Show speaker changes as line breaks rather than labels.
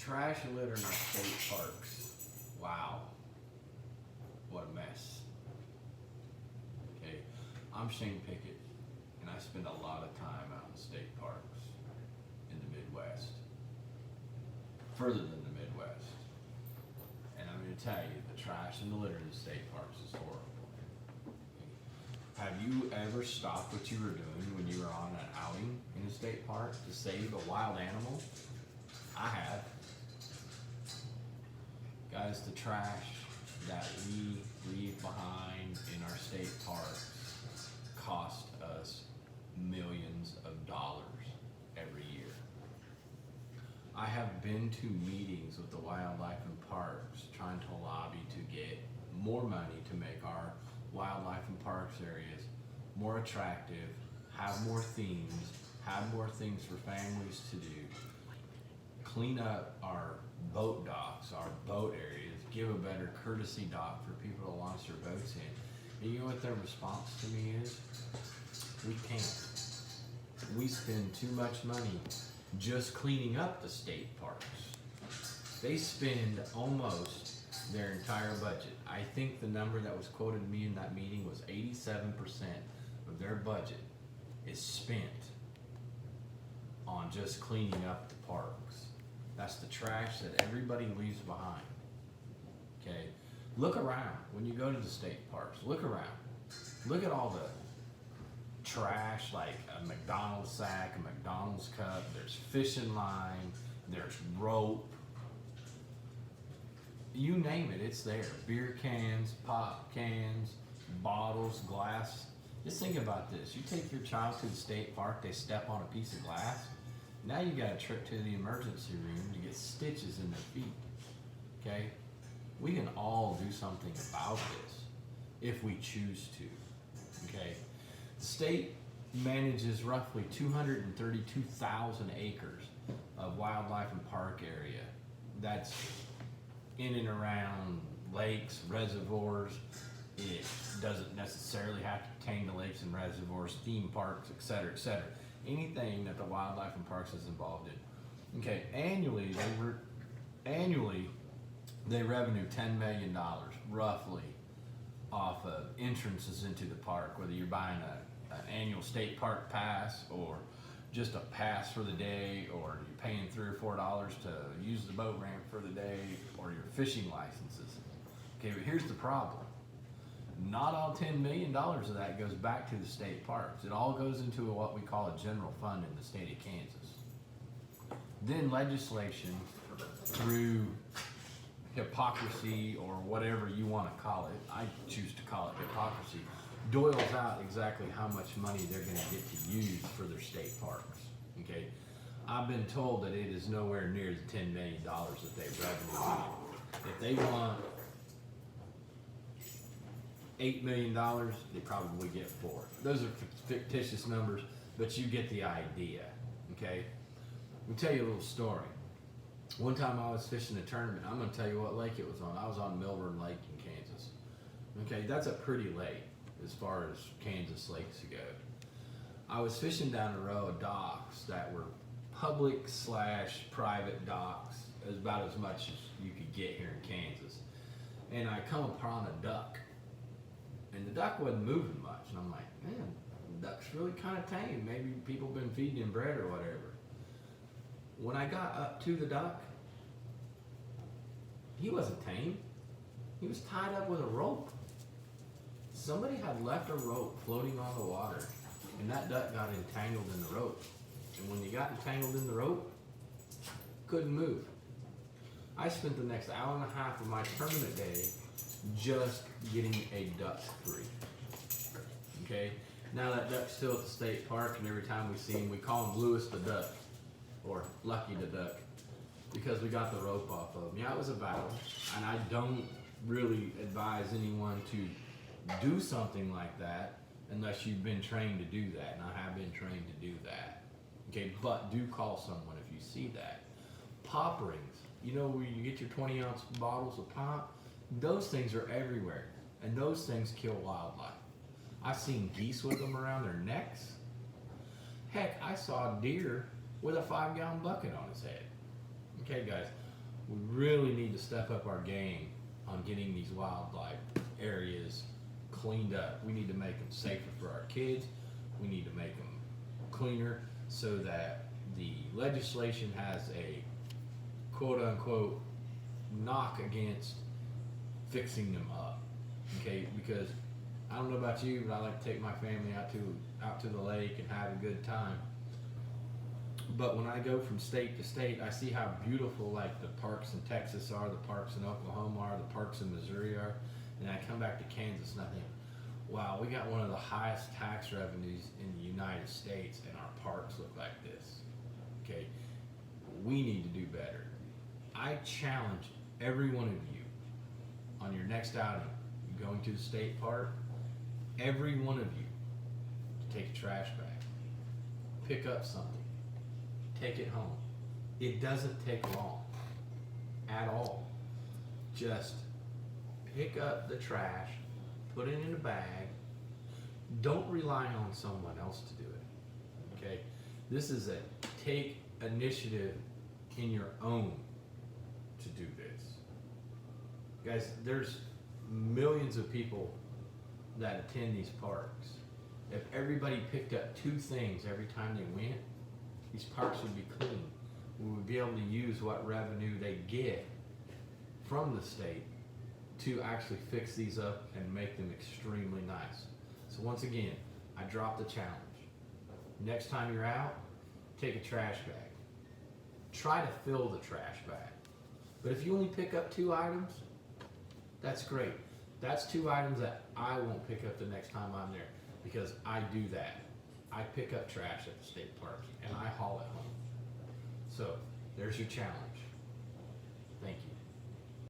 Trash and litter in our state parks. Wow. What a mess. Okay, I'm Shane Pickett, and I spend a lot of time out in state parks in the Midwest. Further than the Midwest. And I'm going to tell you, the trash and the litter in the state parks is horrible. Have you ever stopped what you were doing when you were on an outing in a state park to save a wild animal? I have. Guys, the trash that we leave behind in our state parks cost us millions of dollars every year. I have been to meetings with the wildlife and parks trying to lobby to get more money to make our wildlife and parks areas more attractive, have more themes, have more things for families to do, clean up our boat docks, our boat areas, give a better courtesy dock for people to launch their boats in. And you know what their response to me is? We can't. We spend too much money just cleaning up the state parks. They spend almost their entire budget. I think the number that was quoted to me in that meeting was 87% of their budget is spent on just cleaning up the parks. That's the trash that everybody leaves behind. Okay? Look around when you go to the state parks. Look around. Look at all the trash, like a McDonald's sack, a McDonald's cup. There's fishing line. There's rope. You name it, it's there. Beer cans, pop cans, bottles, glass. Just think about this. You take your child to the state park, they step on a piece of glass. Now you got a trip to the emergency room to get stitches in their feet. Okay? We can all do something about this if we choose to. Okay? The state manages roughly 232,000 acres of wildlife and park area. That's in and around lakes, reservoirs. It doesn't necessarily have to pertain to lakes and reservoirs, theme parks, etc., etc. Anything that the wildlife and parks is involved in. Okay, annually they revenue $10 million roughly off of entrances into the park, whether you're buying an annual state park pass or just a pass for the day, or you're paying $3 or $4 to use the boat ramp for the day, or your fishing licenses. Okay, but here's the problem. Not all $10 million of that goes back to the state parks. It all goes into what we call a general fund in the state of Kansas. Then legislation, through hypocrisy or whatever you want to call it, I choose to call it hypocrisy, doils out exactly how much money they're going to get to use for their state parks. Okay, I've been told that it is nowhere near the $10 million that they revenue. If they want $8 million, they probably get 4. Those are fictitious numbers, but you get the idea. Okay, let me tell you a little story. One time I was fishing a tournament. I'm going to tell you what lake it was on. I was on Milburn Lake in Kansas. Okay, that's a pretty lake as far as Kansas lakes go. I was fishing down a row of docks that were public/private docks, about as much as you could get here in Kansas. And I come upon a duck, and the duck wasn't moving much. And I'm like, man, the duck's really kind of tame. Maybe people been feeding him bread or whatever. When I got up to the duck, he wasn't tame. He was tied up with a rope. Somebody had left a rope floating on the water, and that duck got entangled in the rope. And when you got entangled in the rope, couldn't move. I spent the next hour and a half of my tournament day just getting a duck free. Okay? Now that duck's still at the state park, and every time we see him, we call him Lewis the Duck, or Lucky the Duck, because we got the rope off of him. Yeah, it was a battle, and I don't really advise anyone to do something like that unless you've been trained to do that, and I have been trained to do that. Okay, but do call someone if you see that. Pop rings, you know where you get your 20-ounce bottles of pop? Those things are everywhere, and those things kill wildlife. I've seen geese with them around their necks. Heck, I saw a deer with a 5-gallon bucket on his head. Okay, guys, we really need to step up our game on getting these wildlife areas cleaned up. We need to make them safer for our kids. We need to make them cleaner so that the legislation has a quote unquote knock against fixing them up. Okay, because I don't know about you, but I like to take my family out to the lake and have a good time. But when I go from state to state, I see how beautiful like the parks in Texas are, the parks in Oklahoma are, the parks in Missouri are, and I come back to Kansas and I think, wow, we got one of the highest tax revenues in the United States, and our parks look like this. Okay, we need to do better. I challenge every one of you on your next outing, going to the state park, every one of you to take a trash bag, pick up something, take it home. It doesn't take long at all. Just pick up the trash, put it in a bag. Don't rely on someone else to do it. Okay? This is a take initiative in your own to do this. Guys, there's millions of people that attend these parks. If everybody picked up 2 things every time they went, these parks would be clean. We would be able to use what revenue they get from the state to actually fix these up and make them extremely nice. So once again, I drop the challenge. Next time you're out, take a trash bag. Try to fill the trash bag. But if you only pick up 2 items, that's great. That's 2 items that I won't pick up the next time I'm there, because I do that. I pick up trash at the state parks and I haul it home. So there's your challenge.